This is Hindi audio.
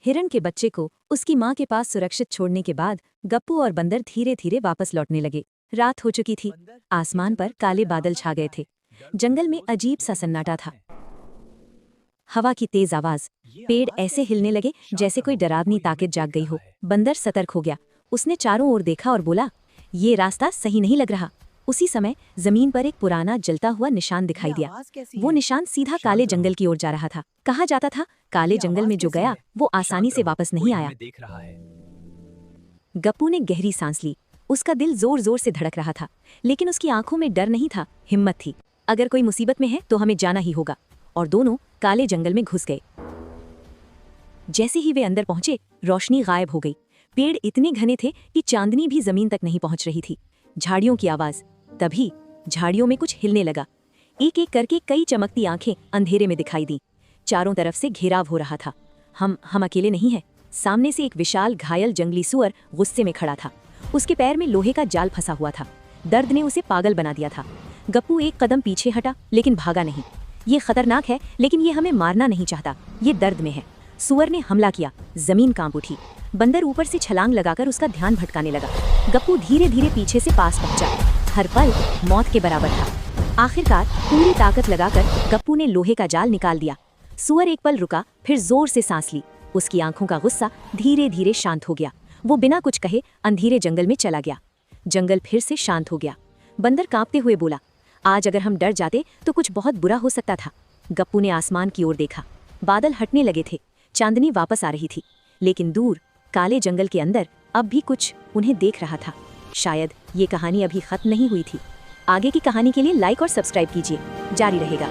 हिरण के बच्चे को उसकी माँ के पास सुरक्षित छोड़ने के बाद गप्पू और बंदर धीरे धीरे वापस लौटने लगे। रात हो चुकी थी। आसमान पर काले बादल छा गए थे। जंगल में अजीब सा सन्नाटा था। हवा की तेज आवाज, पेड़ ऐसे हिलने लगे जैसे कोई डरावनी ताकत जाग गई हो। बंदर सतर्क हो गया। उसने चारों ओर देखा और बोला, ये रास्ता सही नहीं लग रहा। उसी समय जमीन पर एक पुराना जलता हुआ निशान दिखाई दिया। वो निशान सीधा काले जंगल की ओर जा रहा था। कहा जाता था, काले जंगल में जो गया वो आसानी से वापस नहीं आया। गप्पू ने गहरी सांस ली। उसका दिल जोर जोर से धड़क रहा था, लेकिन उसकी आंखों में डर नहीं था, हिम्मत थी। अगर कोई मुसीबत में है तो हमें जाना ही होगा। और दोनों काले जंगल में घुस गए। जैसे ही वे अंदर पहुंचे, रोशनी गायब हो गई। पेड़ इतने घने थे कि चांदनी भी जमीन तक नहीं पहुंच रही थी। झाड़ियों की आवाज। तभी झाड़ियों में कुछ हिलने लगा। एक एक करके कई चमकती आंखें अंधेरे में दिखाई दी। चारों तरफ से घेराव हो रहा था। हम अकेले नहीं हैं। सामने से एक विशाल घायल जंगली सुअर गुस्से में खड़ा था। उसके पैर में लोहे का जाल फंसा हुआ था। दर्द ने उसे पागल बना दिया था। गप्पू एक कदम पीछे हटा, लेकिन भागा नहीं। ये खतरनाक है, लेकिन ये हमें मारना नहीं चाहता। ये दर्द में है। सुअर ने हमला किया। जमीन कांप उठी। बंदर ऊपर से छलांग लगाकर उसका ध्यान भटकाने लगा। गप्पू धीरे धीरे पीछे से पास पहुंचा। हर पल मौत के बराबर था। आखिरकार पूरी ताकत लगाकर गप्पू ने लोहे का जाल निकाल दिया। सुअर एक पल रुका, फिर जोर से सांस ली। उसकी आंखों का गुस्सा धीरे धीरे शांत हो गया। वो बिना कुछ कहे अंधेरे जंगल में चला गया। जंगल फिर से शांत हो गया। बंदर कांपते हुए बोला, आज अगर हम डर जाते तो कुछ बहुत बुरा हो सकता था। गप्पू ने आसमान की ओर देखा। बादल हटने लगे थे। चांदनी वापस आ रही थी, लेकिन दूर काले जंगल के अंदर अब भी कुछ उन्हें देख रहा था। शायद ये कहानी अभी खत्म नहीं हुई थी। आगे की कहानी के लिए लाइक और सब्सक्राइब कीजिए, जारी रहेगा।